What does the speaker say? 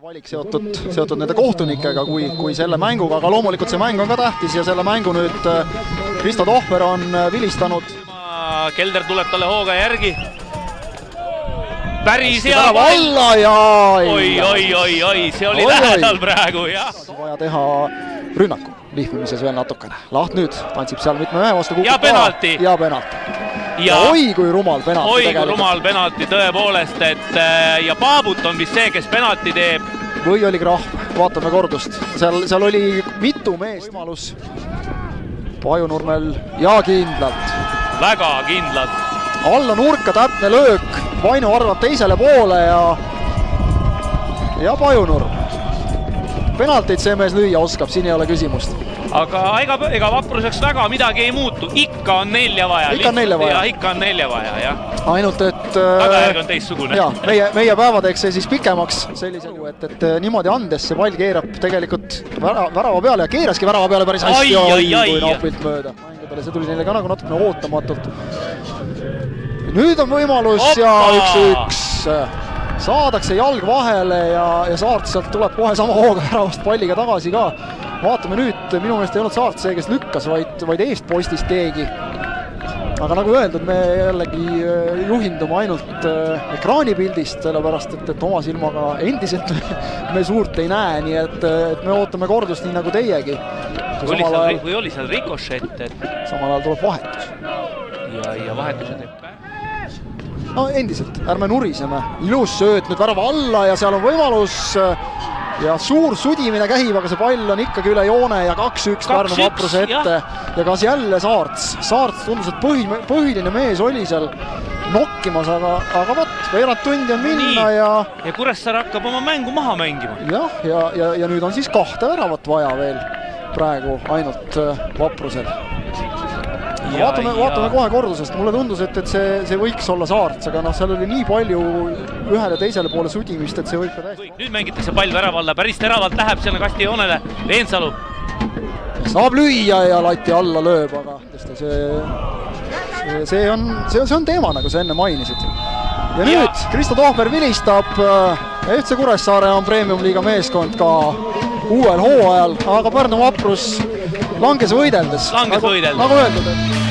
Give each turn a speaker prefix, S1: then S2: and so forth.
S1: valik seotud nende kohtunikega kui selle mänguga, aga loomulikult see mäng on ka tähtis ja selle mängu nüüd Kristo Tohver on vilistanud.
S2: Kelder tuleb talle hooga järgi. Päris hea
S1: alla ja
S2: oi, see oli lähedal praegu, jah.
S1: Vaja teha rünnaku lihvimises veel natukene. Laht nüüd tantsib seal mitme ühe vastu kukub.
S2: Ja penalti.
S1: Ja penalti. Ja oi kui rumal penalti.
S2: Oi kui rumal penalti tõepoolest, et ja Paabut on vist see, kes penalti teeb.
S1: Või oli krahv, vaatame kordust. Seal oli mitu meest võimalus. Pajunurmel ja kindlalt.
S2: Väga kindlalt.
S1: Alla nurka täpne löök. Vainu arvab teisele poole ja Pajunurm. Penaltid see mees lüüa oskab, siin ei ole küsimust.
S2: Aga ega vapruseks väga midagi ei muutu. Ikka on 4 vaja.
S1: Ikka
S2: on 4 vaja, jah.
S1: Ainult, et...
S2: Tagajärg on teistsugune.
S1: Jaa, meie päeva teeks see siis pikemaks sellisel ju, et niimoodi andes see pall keerab tegelikult värava peale ja keeraski värava peale päris hästi kui napilt mööda. Mängudele see tuli neile ka nagu natukene ootamatult. Nüüd on võimalus ja 1-1. Saadakse jalg vahele ja Saart sealt tuleb kohe sama hooga väravast palliga tagasi ka. Vaatame nüüd, minu meelest ei olnud Saart see, kes lükkas, vaid eestpostist keegi. Aga nagu öeldud, me jällegi juhindume ainult ekraanipildist, sellepärast, et oma silmaga endiselt me suurt ei näe, nii et me ootame kordust nii nagu teiegi.
S2: Või oli seal rikošett?
S1: Samal ajal tuleb vahetus.
S2: Ja vahetuse teeb päev.
S1: No endiselt, ärme nuriseme. Ilus sööt nüüd värava alla ja seal on võimalus ja suur sudimine käib, aga see pall on ikkagi üle joone ja 2-1 Pärnu Vapruse ette. Ja kas jälle Saarts? Saarts tundus, et põhiline mees oli seal nokkimas, aga veerand tundi on minna ja
S2: Kuressaare hakkab oma mängu maha mängima.
S1: Jah, ja nüüd on siis 2 väravat vaja veel praegu ainult Vaprusel. Vaatame kohe kordusest. Mulle tundus, et see võiks olla Saarts, aga seal oli nii palju ühele teisele poole sudimist, et see võib ka täiesti.
S2: Nüüd mängitakse pall värava alla, päris teravalt läheb seal kasti joonele. Reensalu.
S1: Saab lüüa ja lati alla lööb, aga see on teema, nagu sa enne mainisid. Ja nüüd Kristo Tohver vilistab. FC Kuressaare on Premium-liiga meeskond ka uuel hooajal, aga Pärnu Vaprus langes võideldes.
S2: Nagu
S1: öeldud, et